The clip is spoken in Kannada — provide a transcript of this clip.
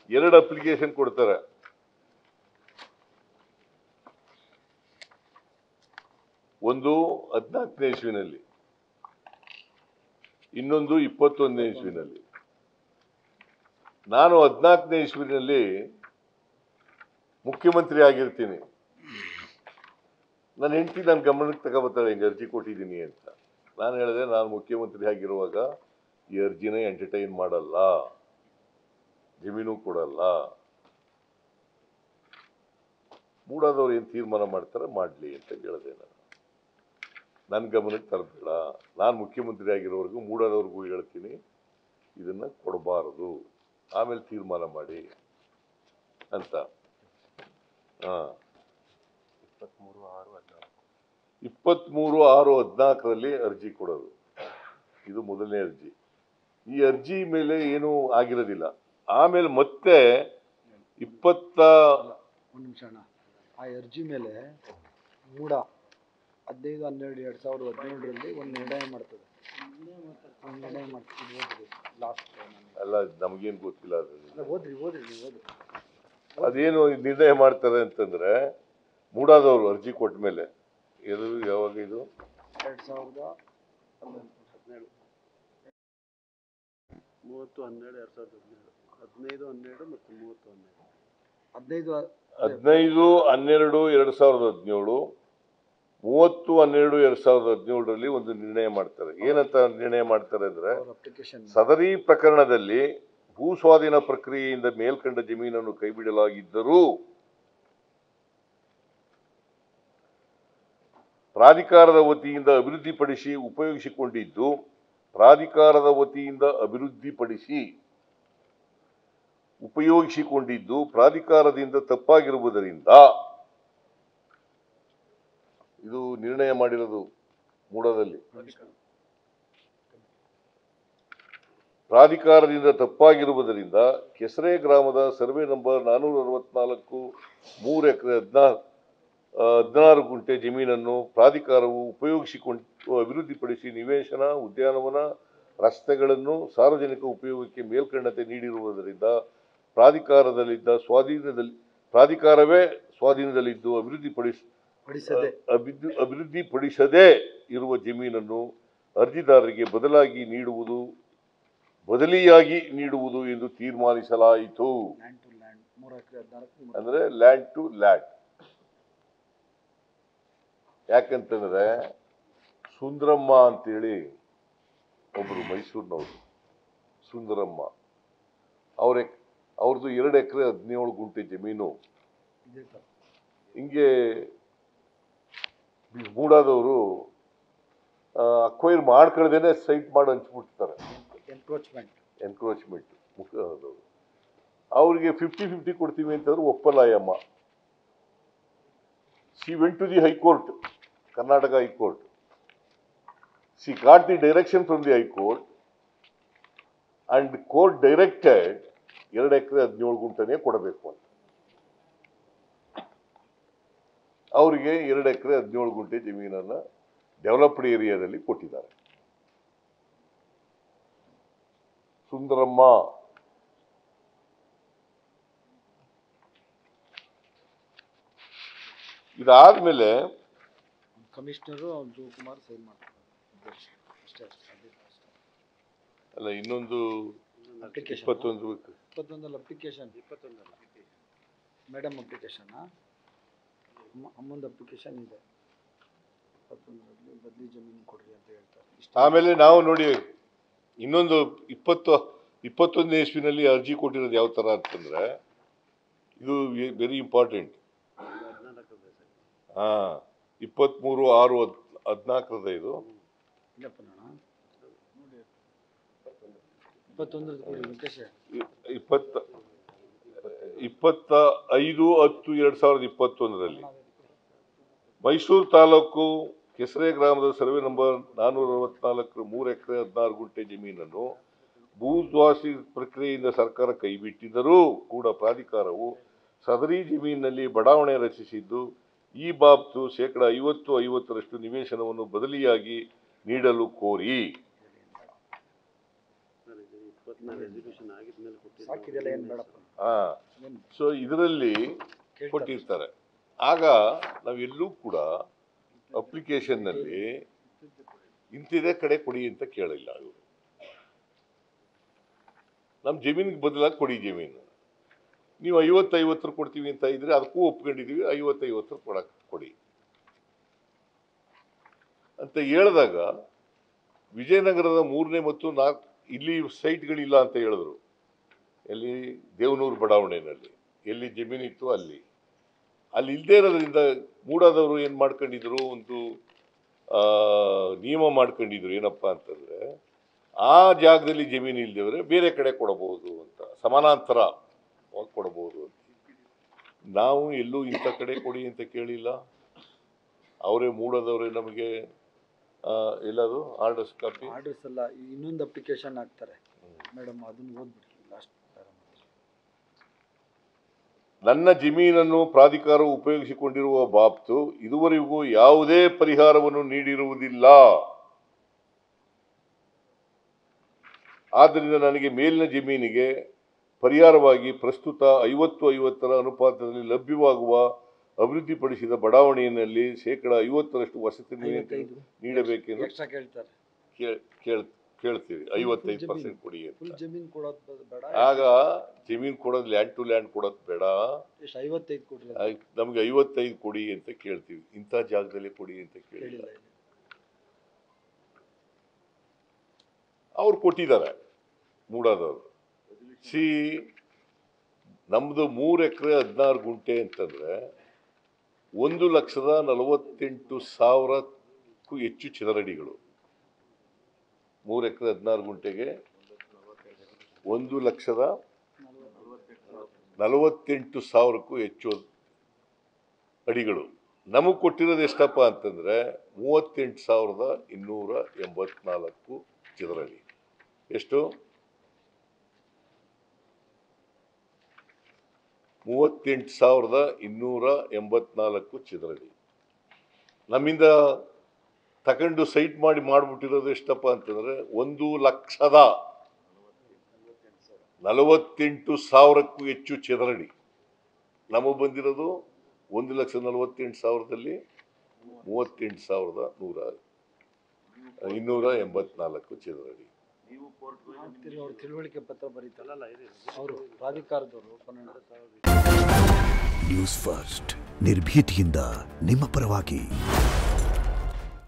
ಎರಡು ಅಪ್ಲಿಕೇಶನ್ ಕೊಡ್ತಾರೆ. ಒಂದು 14ನೇ ಇಸ್ವಿನಲ್ಲಿ, ಇನ್ನೊಂದು 21ನೇ ಇಸ್ವಿನಲ್ಲಿ. ನಾನು 14ನೇ ಇಸ್ವಿನಲ್ಲಿ ಮುಖ್ಯಮಂತ್ರಿ ಆಗಿರ್ತೀನಿ. ನನ್ನ ಹೆಂಡತಿ ನನ್ನ ಗಮನಕ್ಕೆ ತಗೋಬರ್ತಾಳೆ, ಹಿಂಗೆ ಅರ್ಜಿ ಕೊಟ್ಟಿದ್ದೀನಿ ಅಂತ. ನಾನು ಹೇಳಿದೆ, ನಾನು ಮುಖ್ಯಮಂತ್ರಿ ಆಗಿರುವಾಗ ಈ ಅರ್ಜಿನ ಎಂಟರ್ಟೈನ್ ಮಾಡಲ್ಲ, ಜಮೀನು ಕೊಡಲ್ಲ. ಮೂಡಾದವ್ರು ಏನು ತೀರ್ಮಾನ ಮಾಡ್ತಾರೆ ಮಾಡಲಿ ಅಂತ ಹೇಳಿದೆ. ನನ್ನ ಗಮನಕ್ಕೆ ತರಬೇಡ, ನಾನು ಮುಖ್ಯಮಂತ್ರಿ ಆಗಿರೋವರೆಗೂ ಮೂಡಾದವ್ರಿಗೂ ಹೇಳ್ತೀನಿ ಇದನ್ನ ಕೊಡಬಾರದು, ಆಮೇಲೆ ತೀರ್ಮಾನ ಮಾಡಿ ಅಂತ. 23/6/14 ಅರ್ಜಿ ಕೊಡೋದು, ಇದು ಮೊದಲನೇ ಅರ್ಜಿ. ಈ ಅರ್ಜಿ ಮೇಲೆ ಏನೂ ಆಗಿರೋದಿಲ್ಲ. ಆಮೇಲೆ ಮತ್ತೆ 1 ಆ ಅರ್ಜಿ ಮೇಲೆ ಮೂಡ 15/12/2017 ಒಂದು ನಿರ್ಣಯ ಮಾಡ್ತದೆ. ಲಾಸ್ಟ್ ಅಲ್ಲ, ನಮಗೇನು ಗೊತ್ತಿಲ್ಲ ಅದು. ಓದ್ರಿ ನೀವು. ಅದೇನು ನಿರ್ಣಯ ಮಾಡ್ತಾರೆ ಅಂತಂದ್ರೆ, ಮೂಡಾದವರು ಅರ್ಜಿ ಕೊಟ್ಟ ಮೇಲೆ ಯಾವಾಗ ಇದು 2017 30/12/2017 15/12 ಮತ್ತು 15/12/2017 30/12/2017 ಒಂದು ನಿರ್ಣಯ ಮಾಡ್ತಾರೆ. ಏನಂತ ನಿರ್ಣಯ ಮಾಡ್ತಾರೆ ಅಂದ್ರೆ, ಸದರಿ ಪ್ರಕರಣದಲ್ಲಿ ಭೂ ಸ್ವಾಧೀನ ಪ್ರಕ್ರಿಯೆಯಿಂದ ಮೇಲ್ಕಂಡ ಜಮೀನನ್ನು ಕೈಬಿಡಲಾಗಿದ್ದರೂ ಪ್ರಾಧಿಕಾರದ ವತಿಯಿಂದ ಉಪಯೋಗಿಸಿಕೊಂಡಿದ್ದು ಪ್ರಾಧಿಕಾರದಿಂದ ತಪ್ಪಾಗಿರುವುದರಿಂದ, ಇದು ನಿರ್ಣಯ ಮಾಡಿರೋದು ಮೂಡದಲ್ಲಿ, ಪ್ರಾಧಿಕಾರದಿಂದ ತಪ್ಪಾಗಿರುವುದರಿಂದ ಕೆಸರೆ ಗ್ರಾಮದ ಸರ್ವೆ ನಂಬರ್ 464 3 ಎಕರೆ 16 ಗುಂಟೆ ಜಮೀನನ್ನು ಪ್ರಾಧಿಕಾರವು ಅಭಿವೃದ್ಧಿಪಡಿಸಿ ನಿವೇಶನ, ಉದ್ಯಾನವನ, ರಸ್ತೆಗಳನ್ನು ಸಾರ್ವಜನಿಕ ಉಪಯೋಗಕ್ಕೆ ಮೇಲ್ಕಂಡತೆ ನೀಡಿರುವುದರಿಂದ ಪ್ರಾಧಿಕಾರವೇ ಸ್ವಾಧೀನದಲ್ಲಿದ್ದು ಅಭಿವೃದ್ಧಿಪಡಿಸದೇ ಇರುವ ಜಮೀನನ್ನು ಅರ್ಜಿದಾರರಿಗೆ ಬದಲಿಯಾಗಿ ನೀಡುವುದು ಎಂದು ತೀರ್ಮಾನಿಸಲಾಯಿತು. ಅಂದ್ರೆ ಲ್ಯಾಂಡ್ ಟು ಲ್ಯಾಂಡ್. ಯಾಕಂತಂದ್ರೆ ಸುಂದರಮ್ಮ ಅಂತೇಳಿ ಒಬ್ರು ಮೈಸೂರಿನವರು, ಸುಂದರಮ್ಮ, ಅವ್ರದ್ದು 2 ಎಕರೆ 17 ಗುಂಟೆ ಜಮೀನು ಹಿಂಗೆ ಮೂಡಾದವರು ಅಕ್ವೈರ್ ಮಾಡ್ಕೊಳ್ಳದೇನೆ ಸೈಟ್ ಮಾಡಿ ಹಂಚ್ಬಿಡ್ತಾರೆ. ಎನ್ಕ್ರೋಚ್ಮೆಂಟ್ ಅವ್ರಿಗೆ 50-50 ಕೊಡ್ತೀವಿ ಅಂತಂದ್ರೆ ಒಪ್ಪಲ್ಲ ಅಯ್ಯಮ್ಮ. She went to the High Court, Karnataka High Court. She got the direction from the High Court and the court directed 2 ಎಕರೆ 17 ಗುಂಟೆನೇ ಕೊಡಬೇಕು ಅಂತ. ಅವರಿಗೆ 2 ಎಕರೆ 17 ಗುಂಟೆ ಜಮೀನನ್ನ ಡೆವಲಪ್ಡ್ ಏರಿಯಾದಲ್ಲಿ ಕೊಟ್ಟಿದ್ದಾರೆ. ಸುಂದರಮ್ಮ ಇದಾದ್ಮೇಲೆ ಕಮಿಷನರು ಶಿವಕುಮಾರ್ ಸೈನ್ ಮಾಡ್ತಾರೆ. ಅಲ್ಲ, ಇನ್ನೊಂದು 21 ಅಪ್ಲಿಕೇಶನ್, ಮೇಡಮ್ ಅಪ್ಲಿಕೇಶನ್, ಅಮ್ಮಂದು ಅಪ್ಲಿಕೇಶನ್ ಇದೆ. 21ರಲ್ಲಿ ಬದಲಿ ಜಮೀನು ಕೊಡ್ರಿ ಅಂತ ಹೇಳ್ತಾರೆ. ಆಮೇಲೆ ನಾವು ನೋಡಿ ಇನ್ನೊಂದು 21ನೇ ಇಸ್ವಿನಲ್ಲಿ ಅರ್ಜಿ ಕೊಟ್ಟಿರೋದು ಯಾವ ತರ ಅಂತಂದ್ರೆ, ಇದು ವೆರಿ ಇಂಪಾರ್ಟೆಂಟ್. 23/6/14 ಇದು 25/10/2021 ಮೈಸೂರು ತಾಲೂಕು ಕೆಸರೆ ಗ್ರಾಮದ ಸರ್ವೆ ನಂಬರ್ 464 3 ಎಕರೆ 16 ಗುಂಟೆ ಜಮೀನನ್ನು ಭೂಸ್ವಾಸಿ ಪ್ರಕ್ರಿಯೆಯಿಂದ ಸರ್ಕಾರ ಕೈಬಿಟ್ಟಿದ್ದರೂ ಕೂಡ ಪ್ರಾಧಿಕಾರವು ಸದರಿ ಜಮೀನಿನಲ್ಲಿ ಬಡಾವಣೆ ರಚಿಸಿದ್ದು, ಈ ಬಾಬ್ತು 50-50ರಷ್ಟು ನಿವೇಶನವನ್ನು ಬದಲಿಯಾಗಿ ನೀಡಲು ಕೋರಿ ಸಾಕಿದೆಲ್ಲ ಏನು ಬೇಡಪ್ಪ. ಸೊ ಇದರಲ್ಲಿ ಕೊಟ್ಟಿರ್ತಾರೆ. ಆಗ ನಾವೆಲ್ಲೂ ಕೂಡ ಅಪ್ಲಿಕೇಶನ್ನಲ್ಲಿ ಇಂತಿದೆ ಕಡೆ ಕೊಡಿ ಅಂತ ಕೇಳಿಲ್ಲ. ಇವರು ನಮ್ಮ ಜಮೀನಿಗೆ ಬದಲಾಗಿ ಕೊಡಿ ಜಮೀನು, ನೀವು 50-50 ಕೊಡ್ತೀವಿ ಅಂತ ಇದ್ರೆ ಅದಕ್ಕೂ ಒಪ್ಕೊಂಡಿದೀವಿ, 50-50 ಕೊಡಕ್ಕೆ ಕೊಡಿ ಅಂತ ಹೇಳಿದಾಗ ವಿಜಯನಗರದ 3ನೇ ಮತ್ತು 4 ಇಲ್ಲಿ ಸೈಟ್ಗಳಿಲ್ಲ ಅಂತ ಹೇಳಿದ್ರು. ಎಲ್ಲಿ? ದೇವನೂರು ಬಡಾವಣೆಯಲ್ಲಿ ಎಲ್ಲಿ ಜಮೀನಿತ್ತು ಅಲ್ಲಿ ಇಲ್ಲದೆ ಇರೋದ್ರಿಂದ ಮೂಡಾದವರು ಏನು ಮಾಡ್ಕೊಂಡಿದ್ರು, ಒಂದು ನಿಯಮ ಮಾಡ್ಕೊಂಡಿದ್ರು. ಏನಪ್ಪಾ ಅಂತಂದ್ರೆ ಆ ಜಾಗದಲ್ಲಿ ಜಮೀನು ಇಲ್ದೇವ್ರೆ ಬೇರೆ ಕಡೆ ಕೊಡಬಹುದು ಅಂತ, ಸಮಾನಾಂತರ ಕೊಡಬಹುದು ಅಂತ. ನಾವು ಎಲ್ಲೂ ಇಂಥ ಕಡೆ ಕೊಡಿ ಅಂತ ಕೇಳಿಲ್ಲ. ಅವರೇ ಮೂಡಾದವರೇ ನಮಗೆ ಎಲ್ಲದು ಆರ್ಡರ್ಸ್ ಕಾಪಿ ಆರ್ಡರ್ಸ್ ಅಲ್ಲ, ಇನ್ನೊಂದು ಅಪ್ಲಿಕೇಶನ್ ಹಾಕ್ತಾರೆ ಮೇಡಮ್, ಅದನ್ನ ಓದ್ಬಿಡಿ ಲಾಸ್ಟ್. ನನ್ನ ಜಮೀನನ್ನು ಪ್ರಾಧಿಕಾರವು ಉಪಯೋಗಿಸಿಕೊಂಡಿರುವ ಬಾಬ್ತು ಇದುವರೆಗೂ ಯಾವುದೇ ಪರಿಹಾರವನ್ನು ನೀಡಿರುವುದಿಲ್ಲ. ಆದ್ದರಿಂದ ನನಗೆ ಮೇಲಿನ ಜಮೀನಿಗೆ ಪರಿಹಾರವಾಗಿ ಪ್ರಸ್ತುತ 50-50 ಅನುಪಾತದಲ್ಲಿ ಲಭ್ಯವಾಗುವ ಅಭಿವೃದ್ಧಿಪಡಿಸಿದ ಬಡಾವಣೆಯಲ್ಲಿ 50% ವಸತಿ ನೀಡಬೇಕೆಂದು ಕೇಳ್ತೀವಿ. 55% ಕೊಡಿ ಅಂತ. ಆಗ ಜಮೀನು ಕೊಡೋದು ಲ್ಯಾಂಡ್ ಟು ಲ್ಯಾಂಡ್ ಕೊಡೋದು ಬೇಡ, ನಮ್ಗೆ 55 ಕೊಡಿ ಅಂತ ಕೇಳ್ತೀವಿ. ಇಂಥ ಜಾಗದಲ್ಲಿ ಕೊಡಿ ಅಂತ ಕೇಳಿಲ್ಲ. ಅವ್ರು ಕೊಟ್ಟಿದ್ದಾರೆ ಮೂಡಾದವರು. ನಮ್ದು 3 ಎಕರೆ 16 ಗುಂಟೆ ಅಂತಂದ್ರೆ 1,48,000ಕ್ಕೂ ಹೆಚ್ಚು ಚದರಡಿಗಳು. 3 ಎಕರೆ 16 ಗುಂಟೆಗೆ 1,48,000ಕ್ಕೂ ಹೆಚ್ಚು ಅಡಿಗಳು. ನಮಗೆ ಕೊಟ್ಟಿರೋದು ಎಷ್ಟಪ್ಪ ಅಂತಂದ್ರೆ 38,284 ಚದರಡಿ. ಎಷ್ಟು? 38,284 ಚದರಡಿ. ನಮ್ಮಿಂದ ತಗೊಂಡು ಸೈಟ್ ಮಾಡಿಬಿಟ್ಟಿರೋದು ಎಷ್ಟಪ್ಪ ಅಂತಂದ್ರೆ 1,48,000ಕ್ಕೂ ಹೆಚ್ಚು ಚದರಡಿ. ನಮಗೆ ಬಂದಿರೋದು 1,48,000ದಲ್ಲಿ 38,284 ಚದರಡಿ. ತಿಳುವಳಿಕೆ ಪತ್ರ ಬರೀತಲ್ಲ ಅವರು ಪ್ರಾಧಿಕಾರದವರು. ನ್ಯೂಸ್ ಫಸ್ಟ್ ನಿರ್ಭೀತಿಯಿಂದ ನಿಮ್ಮ ಪರವಾಗಿ.